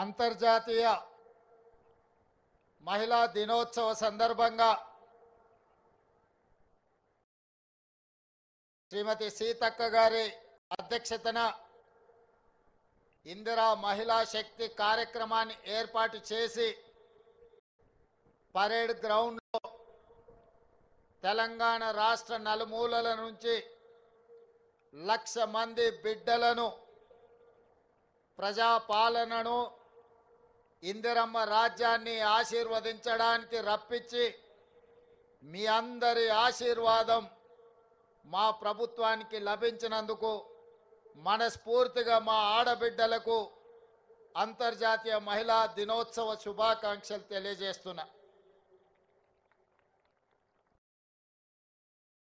అంతర్జాతీయ మహిళా దినోత్సవ సందర్భంగా శ్రీమతి సీతక్క గారి అధ్యక్షతన ఇందిరా మహిళా శక్తి కార్యక్రమాన్ని ఏర్పాటు చేసి పరేడ్ గ్రౌండ్లో తెలంగాణ రాష్ట్ర నలుమూలల నుంచి 1,00,000 మంది బిడ్డలను ప్రజాపాలనను ఇందిరమ్మ రాజ్యాన్ని ఆశీర్వదించడానికి రప్పించి మీ అందరి ఆశీర్వాదం మా ప్రభుత్వానికి లభించినందుకు మనస్ఫూర్తిగా మా ఆడబిడ్డలకు అంతర్జాతీయ మహిళా దినోత్సవ శుభాకాంక్షలు తెలియజేస్తున్నా.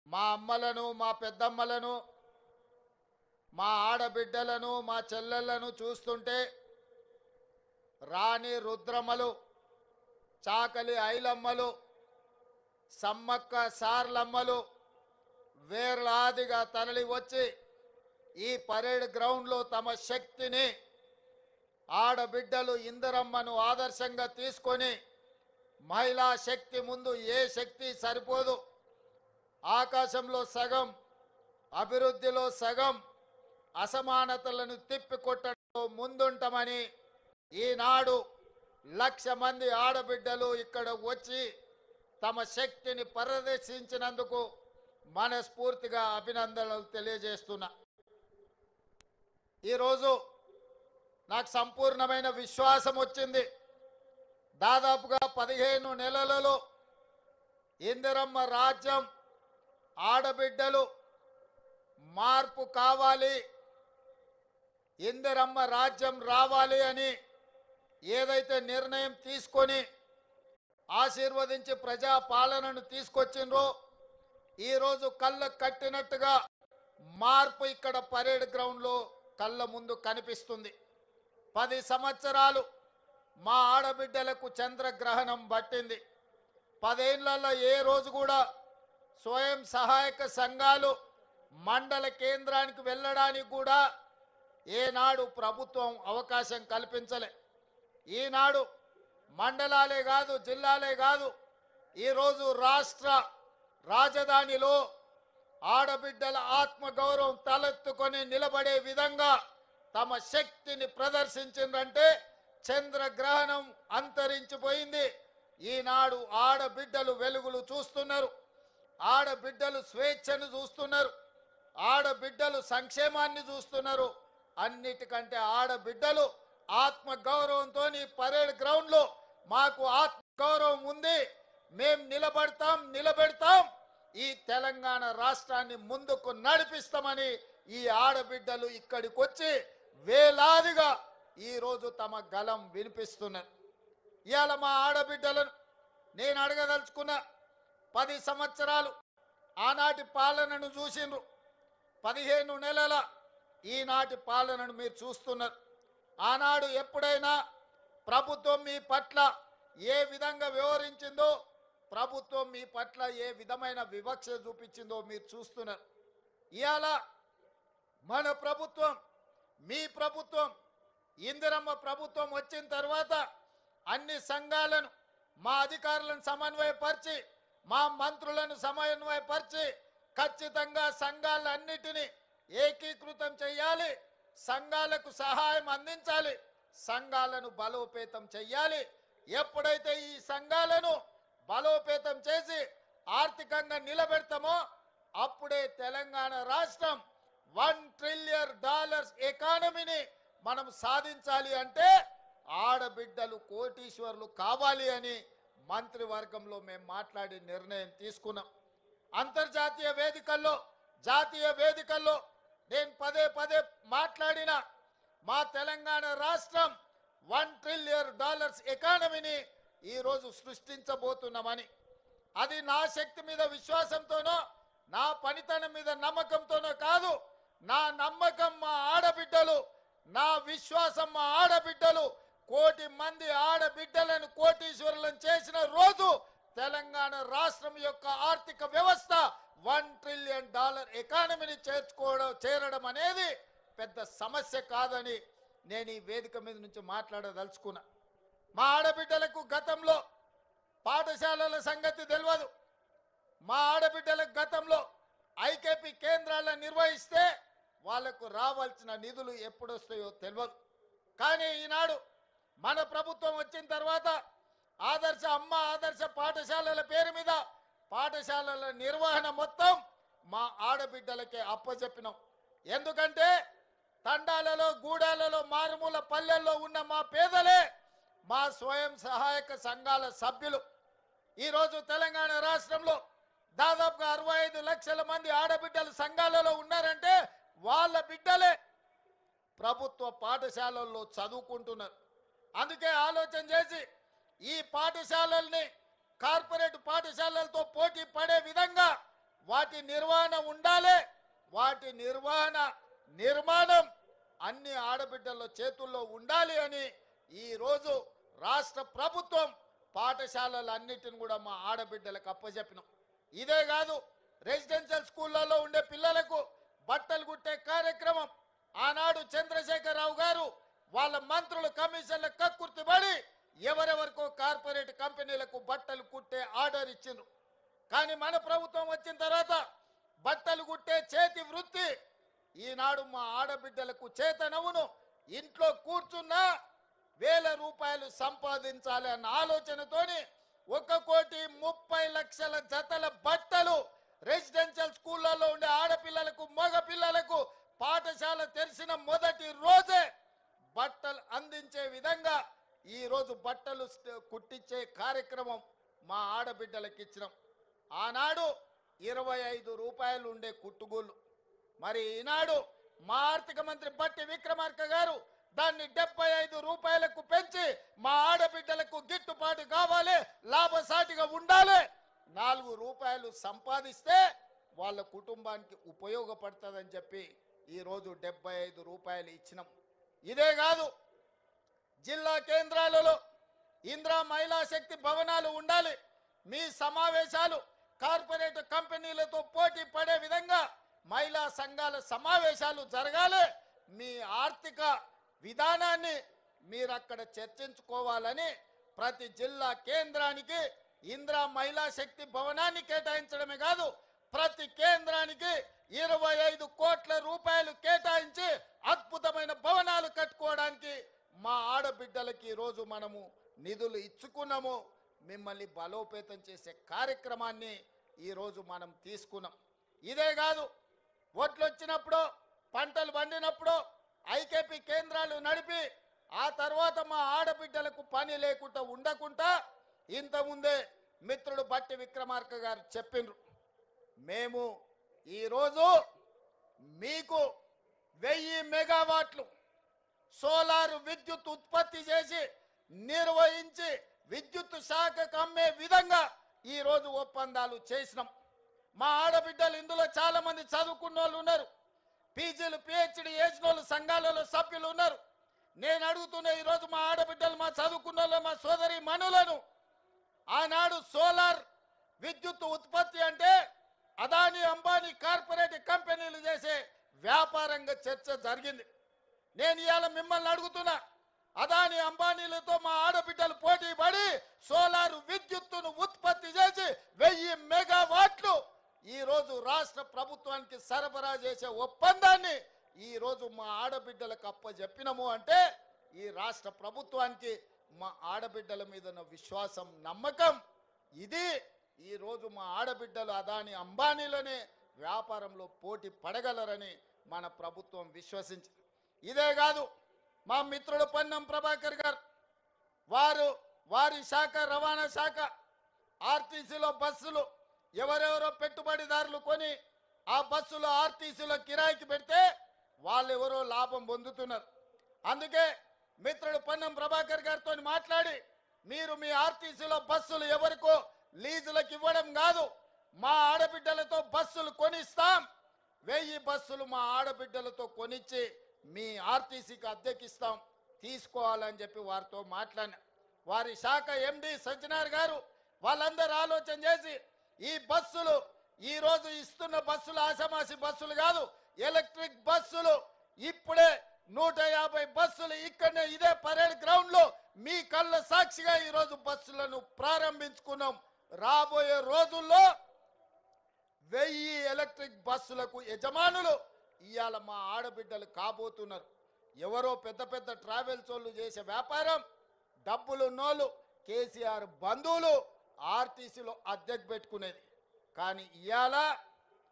మా అమ్మలను, మా పెద్దమ్మలను, మా ఆడబిడ్డలను, మా చెల్లెళ్లను చూస్తుంటే రాణి రుద్రమ్మలు, చాకలి ఐలమ్మలు, సమ్మక్క సార్లమ్మలు వేర్లాదిగా తరలి వచ్చి ఈ పరేడ్ గ్రౌండ్లో తమ శక్తిని ఆడబిడ్డలు ఇందిరమ్మను ఆదర్శంగా తీసుకొని మహిళా శక్తి ముందు ఏ శక్తి సరిపోదు, ఆకాశంలో సగం, అభివృద్ధిలో సగం, అసమానతలను తిప్పికొట్టడంలో ముందుంటామని ఈనాడు 1,00,000 మంది ఆడబిడ్డలు ఇక్కడ వచ్చి తమ శక్తిని ప్రదర్శించినందుకు మనస్ఫూర్తిగా అభినందనలు తెలియజేస్తున్నా. ఈరోజు నాకు సంపూర్ణమైన విశ్వాసం వచ్చింది. దాదాపుగా 15 నెలలలో ఇందిరమ్మ రాజ్యం ఆడబిడ్డలు మార్పు కావాలి, ఇందిరమ్మ రాజ్యం రావాలి అని ఏదైతే నిర్ణయం తీసుకొని ఆశీర్వదించి ప్రజా పాలనను తీసుకొచ్చిండ్రో ఈరోజు కళ్ళ కట్టినట్టుగా మార్పు ఇక్కడ పరేడ్ గ్రౌండ్లో కళ్ళ ముందు కనిపిస్తుంది. 10 సంవత్సరాలు మా ఆడబిడ్డలకు చంద్రగ్రహణం పట్టింది. 10 ఏళ్లలో ఏ రోజు కూడా స్వయం సహాయక సంఘాలు మండల కేంద్రానికి వెళ్ళడానికి కూడా ఏనాడు ప్రభుత్వం అవకాశం కల్పించలే. ఈనాడు మండలాలే కాదు, జిల్లాలే కాదు, ఈరోజు రాష్ట్ర రాజధానిలో ఆడబిడ్డల ఆత్మగౌరవం తలెత్తుకొని నిలబడే విధంగా తమ శక్తిని ప్రదర్శించిందంటే చంద్రగ్రహణం అంతరించిపోయింది. ఈనాడు ఆడబిడ్డలు వెలుగులు చూస్తున్నారు, ఆడబిడ్డలు స్వేచ్ఛను చూస్తున్నారు, ఆడబిడ్డలు సంక్షేమాన్ని చూస్తున్నారు. అన్నిటికంటే ఆడబిడ్డలు ఆత్మగౌరవంతో పరేడ్ గ్రౌండ్లో మాకు ఆత్మగౌరవం ఉంది, మేం నిలబెడతాం, ఈ తెలంగాణ రాష్ట్రాన్ని ముందుకు నడిపిస్తామని ఈ ఆడబిడ్డలు ఇక్కడికి వచ్చి వేలాదిగా ఈరోజు తమ గలం వినిపిస్తున్నారు. ఇవాళ మా ఆడబిడ్డలను నేను అడగదలుచుకున్న 10 సంవత్సరాలు ఆనాటి పాలనను చూసిండ్రు, 15 నెలల ఈనాటి పాలనను మీరు చూస్తున్నారు. ఆనాడు ఎప్పుడైనా ప్రభుత్వం మీ పట్ల ఏ విధంగా వ్యవహరించిందో, ప్రభుత్వం మీ పట్ల ఏ విధమైన వివక్ష చూపించిందో మీరు చూస్తున్నారు. ఇవాళ మన ప్రభుత్వం, మీ ప్రభుత్వం, ఇందిరమ్మ ప్రభుత్వం వచ్చిన తర్వాత అన్ని సంఘాలను, మా అధికారులను సమన్వయపరిచి, మా మంత్రులను సమన్వయపరిచి ఖచ్చితంగా సంఘాలన్నిటినీ ఏకీకృతం చేయాలి, సంఘాలకు సహాయం అందించాలి, సంఘాలను బలోపేతం చేయాలి. ఎప్పుడైతే ఈ సంఘాలను బలోపేతం చేసి ఆర్థికంగా నిలబెడతామో అప్పుడే తెలంగాణ రాష్ట్రం $1 ట్రిలియన్ ఎకానమీని మనం సాధించాలి. అంటే ఆడబిడ్డలు కోటీశ్వర్లు కావాలి అని మంత్రివర్గంలో మేము మాట్లాడి నిర్ణయం తీసుకున్నాం. అంతర్జాతీయ వేదికల్లో, జాతీయ వేదికల్లో నేను పదే మాట్లాడిన మా తెలంగాణ రాష్ట్రం $1 ట్రిలియన్ ఎకానమీని ఈరోజు సృష్టించబోతున్నామని. అది నా శక్తి మీద విశ్వాసంతోనో, నా పనితనం మీద నమ్మకంతోనో కాదు. నా నమ్మకం మా ఆడబిడ్డలు, నా విశ్వాసం మా ఆడబిడ్డలు. 1 కోటి మంది ఆడబిడ్డలను కోటీశ్వరులను చేసిన రోజు తెలంగాణ రాష్ట్రం యొక్క ఆర్థిక వ్యవస్థ $1 ట్రిలియన్ ఎకానమీని చేరడం అనేది పెద్ద సమస్య కాదని నేను ఈ వేదిక మీద నుంచి మాట్లాడదలుచుకున్నా. మా ఆడబిడ్డలకు గతంలో పాఠశాలల సంగతి తెలియదు. మా ఆడబిడ్డలకు గతంలో ఐకేపీ కేంద్రాలను నిర్వహిస్తే వాళ్లకు రావాల్సిన నిధులు ఎప్పుడు వస్తాయో తెలియదు. కానీ ఈనాడు మన ప్రభుత్వం వచ్చిన తర్వాత ఆదర్శ అమ్మ ఆదర్శ పాఠశాలల పేరు మీద పాఠశాలల నిర్వహణ మొత్తం మా ఆడబిడ్డలకే అప్పచెప్పినాం. ఎందుకంటే తండాలలో గూడాలలో మారుమూల పల్లెల్లో ఉన్న మా పేదలే మా స్వయం సహాయక సంఘాల సభ్యులు. ఈరోజు తెలంగాణ రాష్ట్రంలో దాదాపుగా 65 లక్షల మంది ఆడబిడ్డలు సంఘాలలో ఉన్నారంటే వాళ్ళ బిడ్డలే ప్రభుత్వ పాఠశాలల్లో చదువుకుంటున్నారు. అందుకే ఆలోచన చేసి ఈ పాఠశాలల్ని కార్పొరేట్ పాఠశాలలతో పోటీ పడే విధంగా వాటి నిర్వహణ ఉండాలి. వాటి నిర్మాణం అన్ని ఆడబిడ్డల చేతుల్లో ఉండాలి అని ఈరోజు రాష్ట్ర ప్రభుత్వం పాఠశాలలన్నిటిని కూడా మా ఆడబిడ్డలకు అప్పచెప్పినాం. ఇదే కాదు, రెసిడెన్షియల్ స్కూళ్ళలో ఉండే పిల్లలకు బట్టలు కుట్టే కార్యక్రమం ఆనాడు చంద్రశేఖరరావు గారు వాళ్ళ మంత్రులు కమిషన్ల కక్కుర్తిపడి ఎవరెవరికో కార్పొరేట్ కంపెనీలకు బట్టలు కుట్టే ఆర్డర్ ఇచ్చిండ్రు. కానీ మన ప్రభుత్వం వచ్చిన తర్వాత బట్టలు కుట్టే చేతి వృత్తి ఈనాడు మా ఆడబిడ్డలకు చేతనవును. ఇంట్లో కూర్చున్నా 1000 రూపాయలు సంపాదించాలి అన్న ఆలోచనతోని 1,30,00,000 జతల బట్టలు రెసిడెన్షియల్ స్కూళ్ళలో ఉండే ఆడపిల్లలకు మగ పిల్లలకు పాఠశాల తెరిచిన మొదటి రోజే బట్టలు అందించే విధంగా ఈరోజు బట్టలు కుట్టించే కార్యక్రమం మా ఆడబిడ్డలకు ఇచ్చినాం. ఆనాడు 25 రూపాయలు ఉండే కుట్టుగూళ్ళు, మరి ఈనాడు మా ఆర్థిక మంత్రి బట్టి విక్రమార్క గారు దాన్ని 75 రూపాయలకు పెంచి మా ఆడబిడ్డలకు గిట్టుబాటు కావాలి, లాభసాటిగా ఉండాలి. 4 రూపాయలు సంపాదిస్తే వాళ్ళ కుటుంబానికి ఉపయోగపడుతుందని చెప్పి ఈరోజు 75 రూపాయలు ఇచ్చినాం. ఇదే కాదు, జిల్లా కేంద్రాలలో ఇందిరా మహిళా శక్తి భవనాలు ఉండాలి. మీ సమావేశాలు కార్పొరేట్ కంపెనీలతో పోటీ పడే విధంగా మహిళా సంఘాల సమావేశాలు జరగాలి. మీ ఆర్థిక విధానాన్ని మీరు అక్కడ చర్చించుకోవాలని ప్రతి జిల్లా కేంద్రానికి ఇందిరా మహిళా శక్తి భవనాన్ని కేటాయించడమే కాదు, ప్రతి కేంద్రానికి 25 కోట్ల రూపాయలు కేటాయించి అద్భుతమైన భవనాలు కట్టుకోవడానికి మా ఆడబిడ్డలకి ఈరోజు మనము నిధులు ఇచ్చుకున్నాము. మిమ్మల్ని బలోపేతం చేసే కార్యక్రమాన్ని ఈరోజు మనం తీసుకున్నాం. ఇదే కాదు, ఓట్లు వచ్చినప్పుడు పంటలు పండినప్పుడు ఐకేపీ కేంద్రాలు నడిపి ఆ తర్వాత మా ఆడబిడ్డలకు పని లేకుండా ఉండకుండా ఇంతకుముందే మిత్రుడు బట్టి విక్రమార్క గారు చెప్పిండ్రు, మేము ఈరోజు మీకు 1000 మెగావాట్లు సోలార్ విద్యుత్ ఉత్పత్తి చేసి నిర్వహించి విద్యుత్ శాఖకు అమ్మే విధంగా ఈరోజు ఒప్పందాలు చేసినాం. మా ఆడబిడ్డలు ఇందులో చాలా మంది చదువుకున్న వాళ్ళు ఉన్నారు, పీజీలు పిహెచ్డి చేసిన వాళ్ళు సంఘాలలో సభ్యులు ఉన్నారు. నేను అడుగుతున్నా ఈరోజు మా ఆడబిడ్డలు మా చదువుకున్న వాళ్ళు మా సోదరి మనులను ఆనాడు సోలార్ విద్యుత్ ఉత్పత్తి అంటే అదానీ అంబానీ కార్పొరేట్ కంపెనీలు చేసే వ్యాపారంగా చర్చ జరిగింది. నేను ఇవాళ మిమ్మల్ని అడుగుతున్నా, అదానీ అంబానీలతో మా ఆడబిడ్డలు పోటీ పడి సోలార్ విద్యుత్తును ఉత్పత్తి చేసి 1000 మెగావాట్లు ఈరోజు రాష్ట్ర ప్రభుత్వానికి సరఫరా చేసే ఒప్పందాన్ని ఈరోజు మా ఆడబిడ్డలకు అప్పచెప్పినము అంటే ఈ రాష్ట్ర ప్రభుత్వానికి మా ఆడబిడ్డల మీద ఉన్న విశ్వాసం, నమ్మకం. ఇది ఈరోజు మా ఆడబిడ్డలు అదానీ అంబానీలనే వ్యాపారంలో పోటీ పడగలరని మన ప్రభుత్వం విశ్వసించింది. ఇదే కాదు, మా మిత్రుడు పొన్నం ప్రభాకర్ గారు వారి శాఖ రవాణా శాఖ ఆర్టీసీలో బస్సులు ఎవరెవరో పెట్టుబడిదారులు కొని ఆ బస్సులు ఆర్టీసీలో కిరాయికి పెడితే వాళ్ళు ఎవరో లాభం పొందుతున్నారు. అందుకే మిత్రుడు పొన్నం ప్రభాకర్ గారితో మాట్లాడి మీరు మీ ఆర్టీసీలో బస్సులు ఎవరికో లీజులకు ఇవ్వడం కాదు, మా ఆడబిడ్డలతో బస్సులు కొనిస్తాం, 1000 బస్సులు మా ఆడబిడ్డలతో కొనిచ్చి మీ ఆర్టీసీకి అద్దెకిస్తాం, తీసుకోవాలని చెప్పి వారితో మాట్లాడిన వారి శాఖ ఎండి సజ్జనార్ గారు వాళ్ళందరూ ఆలోచన చేసి ఈ బస్సులు ఈరోజు ఇస్తున్న బస్సులు ఆషామాషి బస్సులు కాదు, ఎలక్ట్రిక్ బస్సులు ఇప్పుడే 150 బస్సులు ఇక్కడనే ఇదే పరేడ్ గ్రౌండ్ లో మీ కళ్ళ సాక్షిగా ఈ రోజు బస్సులను ప్రారంభించుకున్నాం. రాబోయే రోజుల్లో 1000 ఎలక్ట్రిక్ బస్సులకు యజమానులు ఇవాళ మా ఆడబిడ్డలు కాబోతున్నారు. ఎవరో పెద్ద పెద్ద ట్రావెల్స్ వాళ్ళు చేసే వ్యాపారం, డబ్బులున్నోళ్ళు, కేసీఆర్ బంధువులు ఆర్టీసీలో అద్దెకు పెట్టుకునేది. కానీ ఇవాళ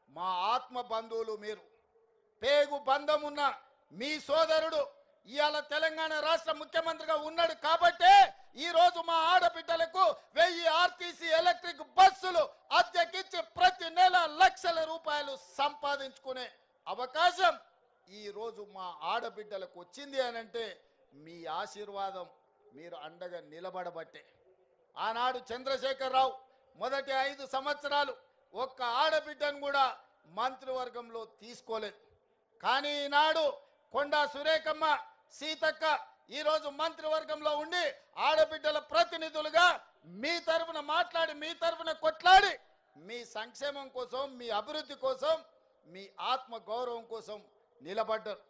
మా ఆత్మ బంధువులు మీరు, పేగు బంధం ఉన్న మీ సోదరుడు ఇవాళ తెలంగాణ రాష్ట్ర ముఖ్యమంత్రిగా ఉన్నాడు కాబట్టే ఈరోజు మా ఆడబిడ్డలకు 1000 ఆర్టీసీ ఎలక్ట్రిక్ బస్సులు అద్దెకిచ్చి ప్రతి నెల లక్షల రూపాయలు సంపాదించుకునే అవకాశం ఈరోజు మా ఆడబిడ్డలకు వచ్చింది అనంటే మీ ఆశీర్వాదం, మీరు అండగా నిలబడబట్టే. ఆనాడు చంద్రశేఖరరావు మొదటి 5 సంవత్సరాలు ఒక్క ఆడబిడ్డను కూడా మంత్రివర్గంలో తీసుకోలేదు. కానీ ఈనాడు కొండా సురేఖమ్మ, సీతక్క ఈరోజు మంత్రివర్గంలో ఉండి ఆడబిడ్డల ప్రతినిధులుగా మీ తరఫున మాట్లాడి, మీ తరఫున కొట్లాడి, మీ సంక్షేమం కోసం, మీ అభివృద్ధి కోసం, మీ ఆత్మ గౌరవం కోసం నిలబడ్డారు.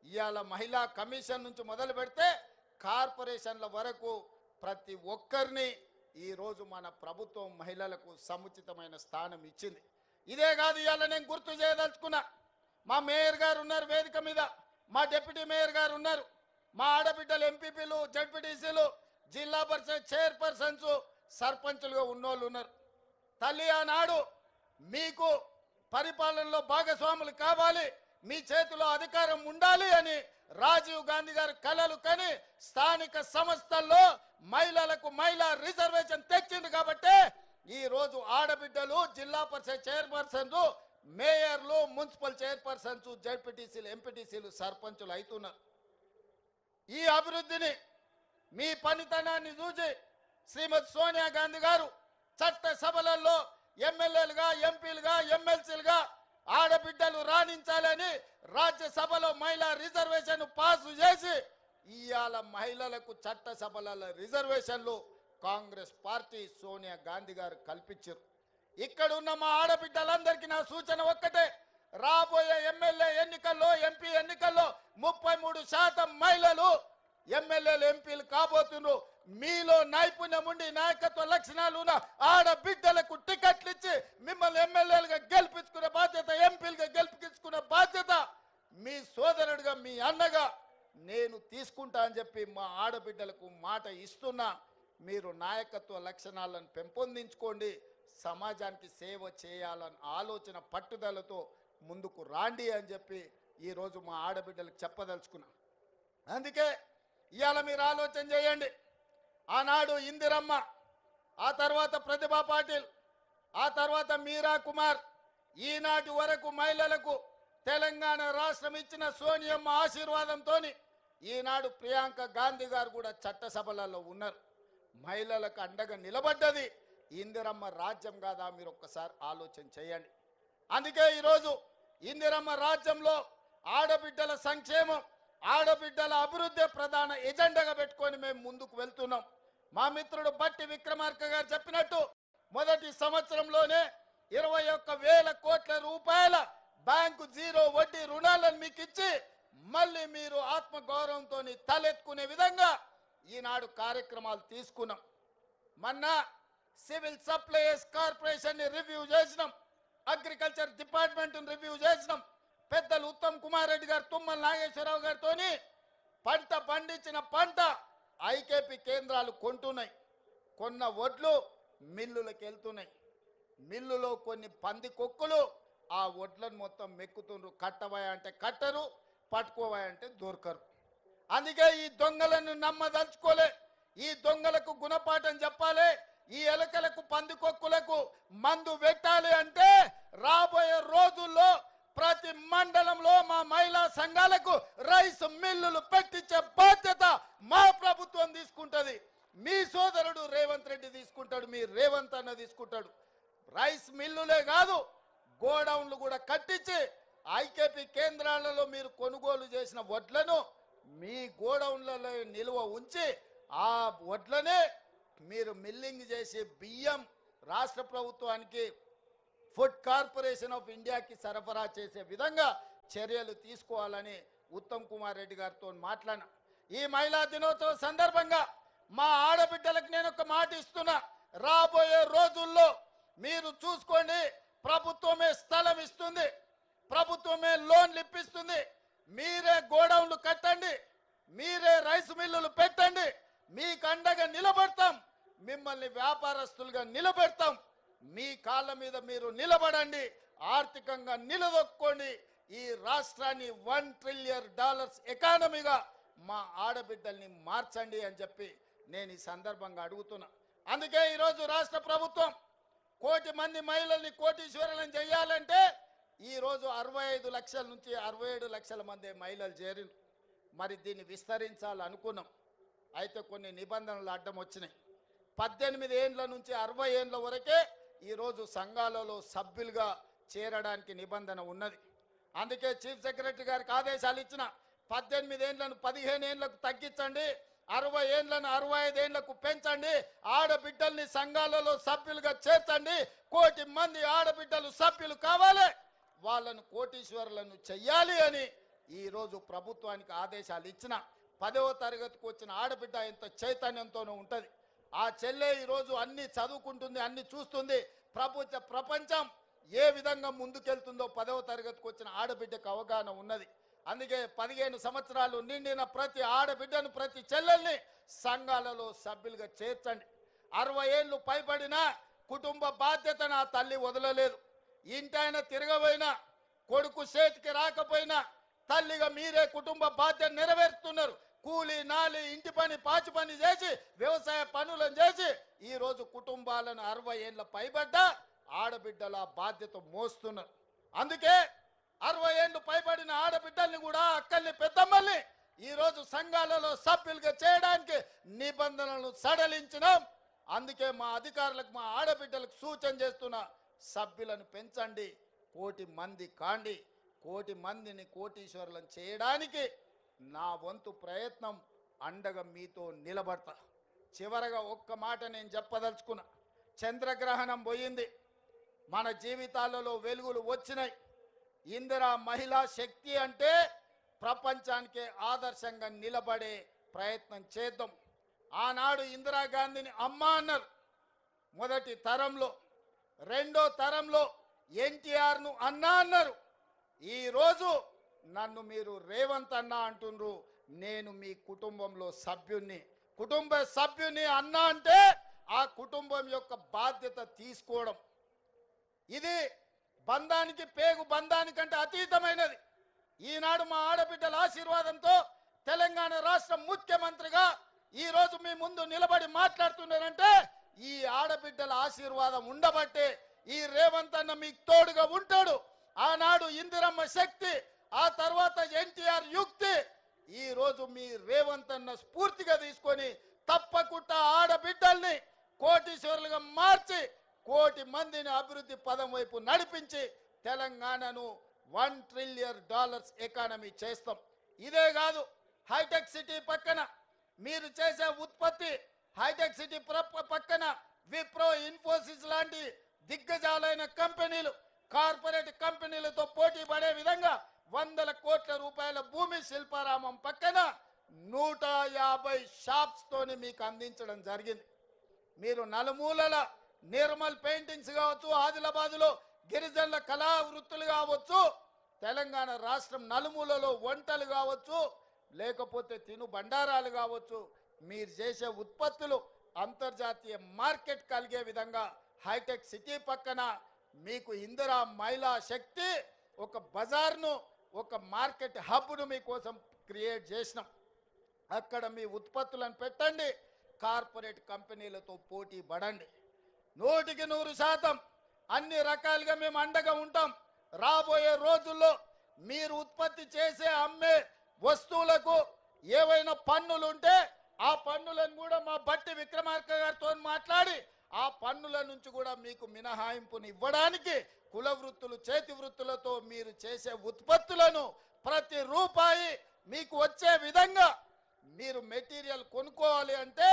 ఇవాళ మహిళా కమిషన్ నుంచి మొదలు పెడితే కార్పొరేషన్ల వరకు ప్రతి ఒక్కరిని ఈరోజు మన ప్రభుత్వం మహిళలకు సముచితమైన స్థానం ఇచ్చింది. ఇదే కాదు, ఇవాళ నేను గుర్తు చేయదలుచుకున్నా, మా మేయర్ గారు ఉన్నారు వేదిక మీద, మా డిప్యూటీ మేయర్ గారు ఉన్నారు, మా ఆడబిడ్డలు ఎంపీపీలు, జడ్పీటీసీలు, జిల్లా పరిషత్ చైర్పర్సన్స్, సర్పంచులుగా ఉన్నోళ్ళు ఉన్నారు. తల్లి ఆనాడు మీకు పరిపాలనలో భాగస్వాములు కావాలి, మీ చేతిలో అధికారం ఉండాలి అని రాజీవ్ గాంధీ గారు కలలు కని స్థానిక సంస్థల్లో మహిళలకు మహిళా రిజర్వేషన్ తెచ్చింది కాబట్టి ఈ రోజు ఆడబిడ్డలు జిల్లా పరిషత్ చైర్పర్సన్స్, మేయర్లు, మున్సిపల్ చైర్పర్సన్స్, జడ్పీటీసీలు, ఎంపీటీసీలు, సర్పంచులు అవుతున్నారు. ఈ అభివృద్ధిని, మీ పనితనాన్ని చూసి శ్రీమతి సోనియా గాంధీ గారు చట్టసభలలో ఎమ్మెల్యేలుగా, ఎంపీలుగా, ఎమ్మెల్సీలుగా ఆడబిడ్డలు రాణించాలని రాజ్యసభలో మహిళా రిజర్వేషన్ పాసు చేసి ఇవాళ మహిళలకు చట్టసభలలో రిజర్వేషన్లు కాంగ్రెస్ పార్టీ సోనియా గాంధీ గారు కల్పించారు. ఇక్కడ ఉన్న మా ఆడబిడ్డలందరికీ నా సూచన ఒక్కటే, రాబోయే ఎమ్మెల్యే ఎన్నికల్లో, ఎంపీ ఎన్నికల్లో 33% మహిళలు ఎమ్మెల్యేలు, ఎంపీలు కాబోతున్నారు. మీలో నైపుణ్యం ఉండి నాయకత్వ లక్షణాలు ఉన్న ఆడబిడ్డలకు టికెట్లు ఇచ్చి మిమ్మల్ని ఎమ్మెల్యేలుగా గెలిపించుకునే బాధ్యత, ఎంపీలుగా గెలిపించుకునే బాధ్యత మీ సోదరుడిగా, మీ అన్నగా నేను తీసుకుంటా అని చెప్పి మా ఆడబిడ్డలకు మాట ఇస్తున్నా. మీరు నాయకత్వ లక్షణాలను పెంపొందించుకోండి, సమాజానికి సేవ చేయాలని ఆలోచన పట్టుదలతో ముందుకు రాండి అని చెప్పి ఈరోజు మా ఆడబిడ్డలకు చెప్పదలుచుకున్నా. అందుకే ఇవాళ మీరు ఆలోచన చేయండి. ఆనాడు ఇందిరమ్మ, ఆ తర్వాత ప్రతిభా పాటిల్, ఆ తర్వాత మీరా కుమార్, ఈనాటి వరకు మహిళలకు తెలంగాణ రాష్ట్రం ఇచ్చిన సోనియమ్మ ఆశీర్వాదంతో ఈనాడు ప్రియాంక గాంధీ గారు కూడా చట్టసభలలో ఉన్నారు. మహిళలకు అండగా నిలబడ్డది ఇందిరమ్మ రాజ్యం కాదా? మీరు ఒక్కసారి ఆలోచన చేయండి. అందుకే ఈరోజు ఇందిరమ్మ రాజ్యంలో ఆడబిడ్డల సంక్షేమం, ఆడబిడ్డల అభివృద్ధి ప్రధాన ఎజెండాగా పెట్టుకొని మేము ముందుకు వెళ్తున్నాం. మా మిత్రుడు బట్టి విక్రమార్క గారు చెప్పినట్టు మొదటి సంవత్సరంలోనే 21,000 కోట్ల రూపాయల బ్యాంకు జీరో వడ్డీ రుణాలను మీకు ఇచ్చి మళ్ళీ మీరు ఆత్మగౌరవంతో తలెత్తుకునే విధంగా ఈనాడు కార్యక్రమాలు తీసుకున్నాం. మొన్న సివిల్ సప్లైస్ కార్పొరేషన్ రివ్యూ చేసినాం, అగ్రికల్చర్ డిపార్ట్మెంట్ రివ్యూ చేసినాం. పెద్దలు ఉత్తమ్ కుమార్ రెడ్డి గారు, తుమ్మల నాగేశ్వరరావు గారితో పంట పండించిన పంట ఐకేపీ కేంద్రాలు కొంటున్నాయి. కొన్న వడ్లు మిల్లులకు వెళ్తున్నాయి. మిల్లులో కొన్ని పంది కొక్కులు ఆ వడ్లను మొత్తం మెక్కుతుండ్రు. కట్టవాయ అంటే కట్టరు, పట్టుకోవాయ అంటే దొరకరు. అందుకే ఈ దొంగలను నమ్మదలుచుకోలే. ఈ దొంగలకు గుణపాఠం చెప్పాలి. ఈ ఎలకలకు, పందికొక్కులకు మందు పెట్టాలి అంటే రాబోయే రోజుల్లో ప్రతి మండలంలో మా మహిళా సంఘాలకు రైస్ మిల్లులు పెట్టించే బాధ్యత మా ప్రభుత్వం తీసుకుంటది. మీ సోదరుడు రేవంత్ రెడ్డి తీసుకుంటాడు, మీ రేవంత్ అన్న తీసుకుంటాడు. రైస్ మిల్లులే కాదు, గోడౌన్లు కూడా కట్టించి ఐకేపీ కేంద్రాలలో మీరు కొనుగోలు చేసిన వడ్లను మీ గోడౌన్లలో నిల్వ ఉంచి ఆ వడ్లనే మీరు మిల్లింగ్ చేసి బియ్యం రాష్ట్ర ప్రభుత్వానికి, ఫుడ్ కార్పొరేషన్ ఆఫ్ ఇండియాకి సరఫరా చేసే విధంగా చర్యలు తీసుకోవాలని ఉత్తమ్ కుమార్ రెడ్డి గారితో మాట్లాడిన. ఈ మహిళా దినోత్సవ సందర్భంగా మా ఆడబిడ్డలకు నేను ఒక మాట ఇస్తున్నా, రాబోయే రోజుల్లో మీరు చూసుకోండి, ప్రభుత్వమే స్థలం ఇస్తుంది, ప్రభుత్వమే లోన్లు ఇప్పిస్తుంది, మీరే గోడౌన్లు కట్టండి, మీరే రైస్ మిల్లులు పెట్టండి, మీకు అండగా నిలబడతాం, మిమ్మల్ని వ్యాపారస్తులుగా నిలబెడతాం, మీ కాళ్ళ మీద మీరు నిలబడండి, ఆర్థికంగా నిలదొక్కోండి, ఈ రాష్ట్రాన్ని $1 ట్రిలియన్ ఎకానమీగా మా ఆడబిడ్డల్ని మార్చండి అని చెప్పి నేను ఈ సందర్భంగా అడుగుతున్నా. అందుకే ఈరోజు రాష్ట్ర ప్రభుత్వం 1 కోటి మంది మహిళల్ని కోటీశ్వరులను చేయాలంటే ఈరోజు 65 లక్షల నుంచి 67 లక్షల మంది మహిళలు చేరిన. మరి దీన్ని విస్తరించాలనుకున్నాం, అయితే కొన్ని నిబంధనలు అడ్డం వచ్చినాయి. 18 ఏండ్ల నుంచి 60 ఏండ్ల వరకే ఈరోజు సంఘాలలో సభ్యులుగా చేరడానికి నిబంధన ఉన్నది. అందుకే చీఫ్ సెక్రటరీ గారికి ఆదేశాలు ఇచ్చిన, 18 ఏండ్లను 15 ఏండ్లకు తగ్గించండి, 60 ఏండ్లను 65 ఏండ్లకు పెంచండి, ఆడబిడ్డల్ని సంఘాలలో సభ్యులుగా చేర్చండి, 1 కోటి మంది ఆడబిడ్డలు సభ్యులు కావాలి, వాళ్ళను కోటీశ్వరులను చెయ్యాలి అని ఈరోజు ప్రభుత్వానికి ఆదేశాలు ఇచ్చిన. 10వ తరగతికి వచ్చిన ఆడబిడ్డ ఎంత చైతన్యంతోనూ ఉంటుంది. ఆ చెల్లె ఈరోజు అన్ని చదువుకుంటుంది, అన్ని చూస్తుంది, ప్రపంచం ఏ విధంగా ముందుకెళ్తుందో 10వ తరగతికి వచ్చిన ఆడబిడ్డకు అవగాహన ఉన్నది. అందుకే 15 సంవత్సరాలు నిండిన ప్రతి ఆడబిడ్డను, ప్రతి చెల్లెల్ని సంఘాలలో సభ్యులుగా చేర్చండి. 60 ఏళ్ళు పైబడిన కుటుంబ బాధ్యతను ఆ తల్లి వదలలేదు. ఇంటాయన తిరగబోయినా, కొడుకు చేతికి రాకపోయినా తల్లిగా మీరే కుటుంబ బాధ్యత నెరవేరుస్తున్నారు. కూలి నాలి ఇంటి పని పాచి పని చేసి వ్యవసాయ పనులను చేసి ఈరోజు కుటుంబాలను 60 ఏళ్ళ పైబడ్డ ఆడబిడ్డల బాధ్యత మోస్తున్నారు. అందుకే 60 ఏళ్ళు పైబడిన ఆడబిడ్డల్ని కూడా, అక్కల్ని పెద్దమ్మల్ని ఈరోజు సంఘాలలో సభ్యులుగా చేయడానికి నిబంధనలను సడలించినాం. అందుకే మా అధికారులకు, మా ఆడబిడ్డలకు సూచన చేస్తున్నా, సభ్యులను పెంచండి, 1 కోటి మంది కాండి, 1 కోటి మందిని కోటీశ్వరులను చేయడానికి నా వంతు ప్రయత్నం, అండగా మీతో నిలబడతా. చివరగా ఒక్క మాట నేను చెప్పదలుచుకున్నా, చంద్రగ్రహణం పోయింది, మన జీవితాలలో వెలుగులు వచ్చినాయి. ఇందిరా మహిళా శక్తి అంటే ప్రపంచానికే ఆదర్శంగా నిలబడే ప్రయత్నం చేద్దాం. ఆనాడు ఇందిరాగాంధీని అమ్మ అన్నారు మొదటి తరంలో, రెండో తరంలో ఎన్టీఆర్ను అన్నా అన్నారు. ఈరోజు నన్ను మీరు రేవంత్ అన్న అంటుండ్రు. నేను మీ కుటుంబంలో సభ్యుణ్ణి, కుటుంబ సభ్యుని అన్న అంటే ఆ కుటుంబం యొక్క బాధ్యత తీసుకోవడం. ఇది బంధానికి, పేగు బంధానికంటే అతీతమైనది. ఈనాడు మా ఆడబిడ్డల ఆశీర్వాదంతో తెలంగాణ రాష్ట్ర ముఖ్యమంత్రిగా ఈరోజు మీ ముందు నిలబడి మాట్లాడుతున్నారంటే ఈ ఆడబిడ్డల ఆశీర్వాదం ఉండబట్టే ఈ రేవంత్ అన్న మీకు తోడుగా ఉంటాడు. ఆనాడు ఇందిరమ్మ శక్తి, ఆ తర్వాత ఎన్టీఆర్ యుక్తి, ఈరోజు మీ రేవంత్ అన్న స్ఫూర్తిగా తీసుకొని తప్పకుండా ఆడబిడ్డల్ని కోటీశ్వరులుగా మార్చి 1 కోటి మందిని అభివృద్ధి పదం వైపు నడిపించి తెలంగాణను $1 ట్రిలియన్ ఎకానమీ చేస్తాం. ఇదే కాదు, హైటెక్ సిటీ పక్కన మీరు చేసే ఉత్పత్తి, హైటెక్ సిటీ పక్కన విప్రో, ఇన్ఫోసిస్ లాంటి దిగ్గజాలైన కంపెనీలు, కార్పొరేట్ కంపెనీలతో పోటీ పడే విధంగా 100 కోట్ల రూపాయల భూమి శిల్పారామం పక్కన 150 షాప్స్ తోని మీకు అందించడం జరిగింది. మీరు నలుమూలల నిర్మల్ పెయింటింగ్స్ కావచ్చు, ఆదిలాబాద్లో గిరిజనుల కళా వృత్తులు కావచ్చు, తెలంగాణ రాష్ట్రం నలుమూలలో వంటలు కావచ్చు, లేకపోతే తిను బండారాలు కావచ్చు, మీరు చేసే ఉత్పత్తులు అంతర్జాతీయ మార్కెట్ కలిగే విధంగా హైటెక్ సిటీ పక్కన మీకు ఇందిరా మహిళా శక్తి ఒక బజార్ను, ఒక మార్కెట్ హబ్ను మీకోసం క్రియేట్ చేసినాం. అక్కడ మీ ఉత్పత్తులను పెట్టండి, కార్పొరేట్ కంపెనీలతో పోటీ పడండి. 100% అన్ని రకాలుగా మేము అండగా ఉంటాం. రాబోయే రోజుల్లో మీరు ఉత్పత్తి చేసే, అమ్మే వస్తువులకు ఏవైనా పన్నులు ఉంటే ఆ పన్నులను కూడా మా బట్టి విక్రమార్క గారితో మాట్లాడి ఆ పన్నుల నుంచి కూడా మీకు మినహాయింపుని ఇవ్వడానికి, కుల వృత్తులు, చేతి వృత్తులతో మీరు చేసే ఉత్పత్తులను ప్రతి రూపాయి మీకు వచ్చే విధంగా మీరు మెటీరియల్ కొనుక్కోవాలి అంటే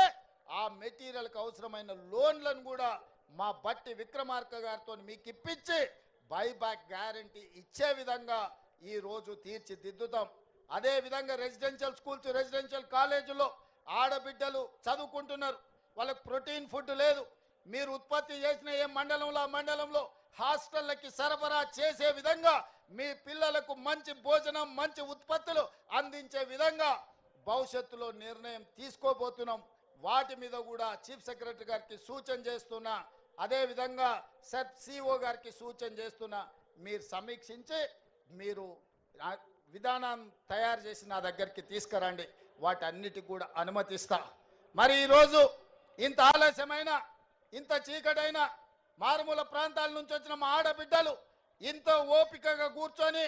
ఆ మెటీరియల్కి అవసరమైన లోన్లను కూడా మా బట్టి విక్రమార్క గారితో మీకు ఇప్పించి బైబ్యాక్ గ్యారంటీ ఇచ్చే విధంగా ఈరోజు తీర్చిదిద్దుతాం. అదే విధంగా రెసిడెన్షియల్ స్కూల్స్ రెసిడెన్షియల్ కాలేజీలో ఆడబిడ్డలు చదువుకుంటున్నారు, వాళ్ళకి ప్రోటీన్ ఫుడ్ లేదు. మీరు ఉత్పత్తి చేసిన ఏ మండలంలో ఆ మండలంలో హాస్టళ్ళకి సరఫరా చేసే విధంగా మీ పిల్లలకు మంచి భోజనం మంచి ఉత్పత్తులు అందించే విధంగా భవిష్యత్తులో నిర్ణయం తీసుకోబోతున్నాం. వాటి మీద కూడా చీఫ్ సెక్రటరీ గారికి సూచన చేస్తున్నా, అదే విధంగా సెట్ సిఓ గారికి సూచన చేస్తున్నా. మీరు సమీక్షించి మీరు విధానం తయారు చేసి నా దగ్గరికి తీసుకురండి, వాటన్నిటికి కూడా అనుమతిస్తా. మరి ఈరోజు ఇంత ఆలస్యమైన ఇంత చీకటైన మారుమూల ప్రాంతాల నుంచి వచ్చిన మా ఆడబిడ్డలు ఇంత ఓపికగా కూర్చొని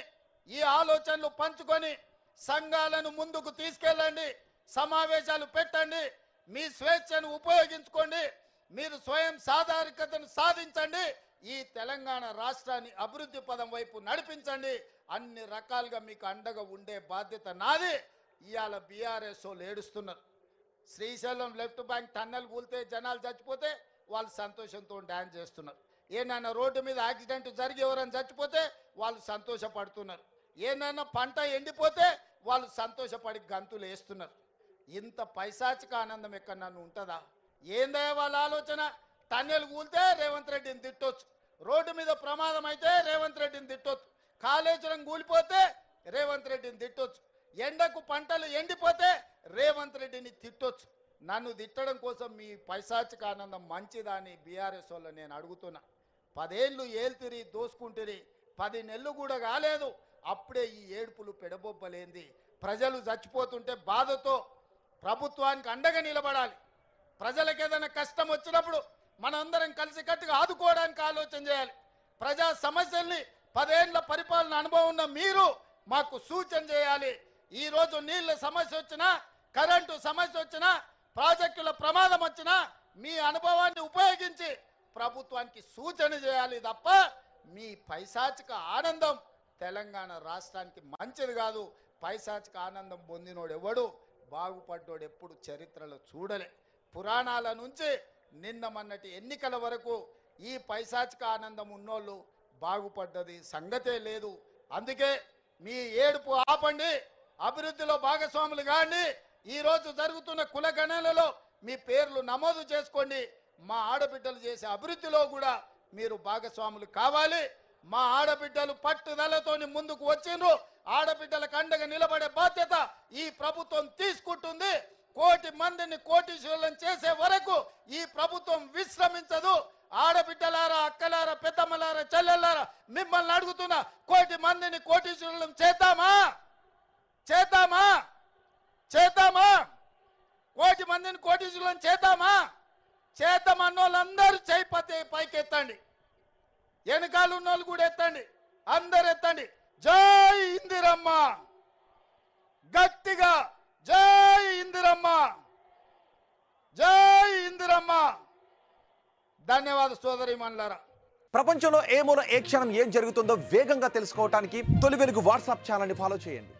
ఈ ఆలోచనలు పంచుకొని సంఘాలను ముందుకు తీసుకెళ్ళండి, సమావేశాలు పెట్టండి, మీ స్వేచ్ఛను ఉపయోగించుకోండి, మీరు స్వయం సాధారికతను సాధించండి, ఈ తెలంగాణ రాష్ట్రాన్ని అభివృద్ధి పదం వైపు నడిపించండి. అన్ని రకాలుగా మీకు అండగా ఉండే బాధ్యత నాది. ఇవాళ బీఆర్ఎస్ వాళ్ళు ఏడుస్తున్నారు. శ్రీశైలం లెఫ్ట్ బ్యాంక్ టన్నెల్ కూలితే జనాలు చచ్చిపోతే వాళ్ళు సంతోషంతో డ్యాన్స్ చేస్తున్నారు. ఏనైనా రోడ్డు మీద యాక్సిడెంట్ జరిగి ఎవరైనా చచ్చిపోతే వాళ్ళు సంతోషపడుతున్నారు. ఏనైనా పంట ఎండిపోతే వాళ్ళు సంతోషపడి గంతులు వేస్తున్నారు. ఇంత పైశాచిక ఆనందం ఎక్కడన్నా ఉంటుందా? ఏందయ్యా వాళ్ళ ఆలోచన? టన్నెల్ కూలితే రేవంత్ రెడ్డిని తిట్టొచ్చు, రోడ్డు మీద ప్రమాదం అయితే రేవంత్ రెడ్డిని తిట్టొచ్చు, కాళేశ్వరం కూలిపోతే రేవంత్ రెడ్డిని తిట్టొచ్చు, ఎండకు పంటలు ఎండిపోతే రేవంత్ రెడ్డిని తిట్టొచ్చు. నన్ను తిట్టడం కోసం మీ పైశాచిక ఆనందం మంచిదా అని బీఆర్ఎస్ వాళ్ళు నేను అడుగుతున్నా. 10 ఏళ్ళు ఏల్తిరి దోసుకుంటురి, 10 నెలలు కూడా కాలేదు, అప్పుడే ఈ ఏడుపులు పెడబొబ్బలేంది? ప్రజలు చచ్చిపోతుంటే బాధతో ప్రభుత్వానికి అండగా నిలబడాలి. ప్రజలకు ఏదైనా కష్టం వచ్చినప్పుడు మనందరం కలిసికట్టుగా ఆదుకోవడానికి ఆలోచన చేయాలి. ప్రజా సమస్యల్ని 10 ఏళ్ల పరిపాలన అనుభవం ఉన్న మీరు మాకు సూచన చేయాలి. ఈరోజు నీళ్ళ సమస్య వచ్చినా, కరెంటు సమస్య వచ్చినా, ప్రాజెక్టుల ప్రమాదం వచ్చినా మీ అనుభవాన్ని ఉపయోగించి ప్రభుత్వానికి సూచన చేయాలి తప్ప మీ పైశాచిక ఆనందం తెలంగాణ రాష్ట్రానికి మంచిది కాదు. పైశాచిక ఆనందం పొందినోడు ఎవడు బాగుపడ్డోడు ఎప్పుడు చరిత్రలో చూడలే. పురాణాల నుంచి నిన్న మొన్నటి ఎన్నికల వరకు ఈ పైశాచిక ఆనందం ఉన్నోళ్ళు బాగుపడ్డది సంగతే లేదు. అందుకే మీ ఏడుపు ఆపండి, అభివృద్ధిలో భాగస్వాములు కాండి. ఈరోజు జరుగుతున్న కులగణనలో మీ పేర్లు నమోదు చేసుకోండి. మా ఆడబిడ్డలు చేసే అభివృద్ధిలో కూడా మీరు భాగస్వాములు కావాలి. మా ఆడబిడ్డలు పట్టుదలతోని ముందుకు వచ్చిండ్రు. ఆడబిడ్డలకు అండగా నిలబడే బాధ్యత ఈ ప్రభుత్వం తీసుకుంటుంది. 1 కోటి మందిని కోటీశ్వరులను చేసే వరకు ఈ ప్రభుత్వం విశ్రమించదు. ఆడబిడ్డలారా, అక్కలారా, పెద్దమ్మలారా, చెల్లెల్లారా మిమ్మల్ని అడుగుతున్నా, 1 కోటి మందిని కోటీశ్వరులను చేద్దామా? చేద్దామా? చేద్దామా? 1 కోటి మందిని కోటీశ్వరులను చేద్దామా? చేద్దామన్న వాళ్ళందరూ చేపతి పైకెత్తండి, వెనకాల ఉన్న వాళ్ళు కూడా ఎత్తండి, అందరు ఎత్తండి. జై ఇందిరమ్మ, గట్టిగా జై ఇందిరమ్మ, జై ఇందిరమ్మ. ధన్యవాద సోదరీమణులారా. ప్రపంచంలో ఏ మూల ఏ క్షణం ఏం జరుగుతుందో వేగంగా తెలుసుకోవడానికి తొలి వెలుగు వాట్సాప్ ఛానల్ని ఫాలో చేయండి.